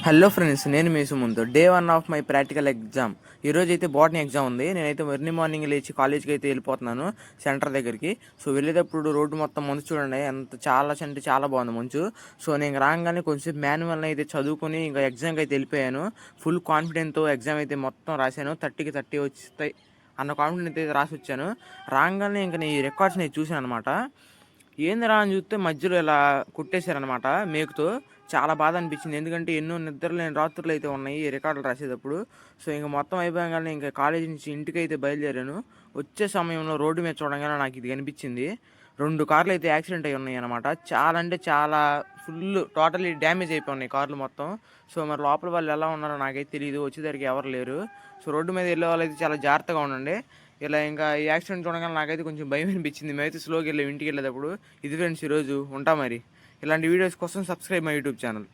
Hello friends, నేను మీ Sumanth. Day 1 of my practical exam. ఈరోజు అయితే బాటనీ ఎగ్జామ్ ఉంది. నేనైతే ఎర్లీ మార్నింగ్ లేచి కాలేజ్కి అయితే వెళ్ళిపోతున్నాను, సెంటర్ దగ్గరికి. సో వెళ్ళేటప్పుడు రోడ్డు మొత్తం మంచు చూడండి, ఎంత చాలా అంటే చాలా బాగుంది మంచు. సో నేను రాగానే కొంచెం మాన్యువల్ అయితే చదువుకొని ఇంకా ఎగ్జామ్కి అయితే వెళ్ళిపోయాను. ఫుల్ కాన్ఫిడెంట్తో ఎగ్జామ్ అయితే మొత్తం రాశాను. 30కి 30 వస్తాయి అన్న కాన్ఫిడెంట్ అయితే రాసి వచ్చాను. రాగానే ఇంకా నేను ఈ రికార్డ్స్ నేను చూశాను అనమాట. ఏందిరా అని చూస్తే మధ్యలో ఇలా కొట్టేశారనమాట మేకుతో. చాలా బాధ అనిపించింది, ఎందుకంటే ఎన్నో నిద్రలేని రాత్రులు అయితే ఉన్నాయి ఈ రికార్డులు రాసేటప్పుడు. సో ఇంక మొత్తం అయిపోయాగానే ఇంకా కాలేజీ నుంచి ఇంటికి అయితే బయలుదేరాను. వచ్చే సమయంలో రోడ్డు మీద చూడగానే నాకు ఇది కనిపించింది. 2 కార్లు అయితే యాక్సిడెంట్ అయి ఉన్నాయి అనమాట. చాలా అంటే చాలా ఫుల్ టోటలీ డ్యామేజ్ అయిపోయి ఉన్నాయి కార్లు మొత్తం. సో మరి లోపల వాళ్ళు ఎలా ఉన్నారో నాకైతే తెలియదు, వచ్చేసరికి ఎవరు లేరు. సో రోడ్డు మీద వెళ్ళే వాళ్ళు అయితే చాలా జాగ్రత్తగా ఉండండి. ఇలా ఇంకా ఈ యాక్సిడెంట్ చూడగానే నాకైతే కొంచెం భయం అనిపించింది. మేమైతే స్లోకి వెళ్ళాం ఇంటికి వెళ్ళేటప్పుడు. ఇది ఫ్రెండ్స్ ఈరోజు ఉంటా మరి. ఇలాంటి వీడియోస్ కోసం సబ్స్క్రైబ్ మై యూట్యూబ్ ఛానల్.